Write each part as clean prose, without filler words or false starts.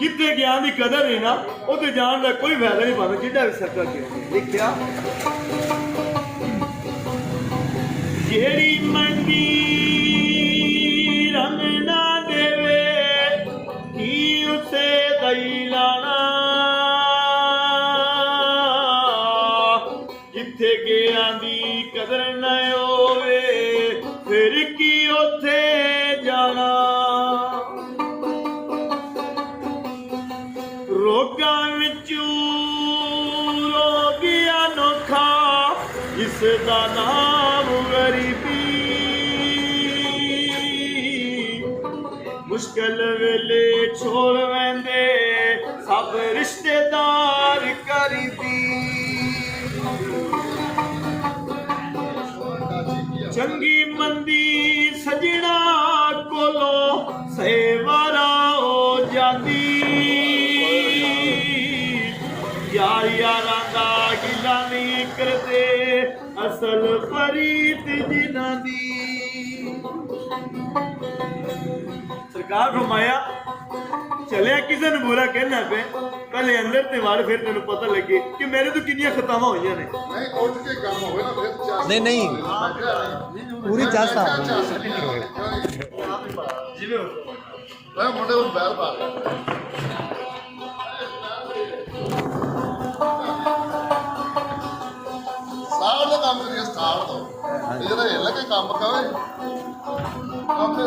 जिथे ज्ञान की कदर नहीं ना उसे जान का कोई फायदा नहीं पाता जिदा भी सर्कल के लिखिया जेड़ी मंडी रंग ना देवे की उसे दई लाना जिथे ज्ञान की कदर न होवे फिर की उथे जाना रोगां विचों रोग अनोखा जिसदा नाम गरीबी मुश्किल वेले छोड़ वेंदे सब रिश्तेदार करीबी चंगी मंदी सजना कोलो सेवारा हो जाती यार यारा दा गिला नहीं करते असल फरीद जिन्हां दी सरकार फरमाया चलिया किसी ने बुरा कहना पे पहले अंदर ते वाड़ फिर तेन पता लगे कि मेरे तो कितनी खतावां हुई ने नहीं उठ के काम होवे ना फिर चाह नहीं नहीं पूरी चाह साहब जिवें मैं मुंडे को बैर पा साड़ ਦਾ ਕੰਮ ਕਰੀਏ ਸਟਾਰਟ ਤੋਂ ਇਹ ਜਿਹੜਾ ਹਿੱਲ ਕੇ ਕੰਮ ਕਰੇ ਕੰਮ ਤੇ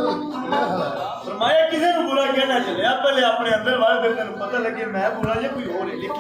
फरमाया किसी ने बुरा कहना चलिया पहले अपने अंदर वाले फिर तेन पता लगे मैं बुरा या कोई और है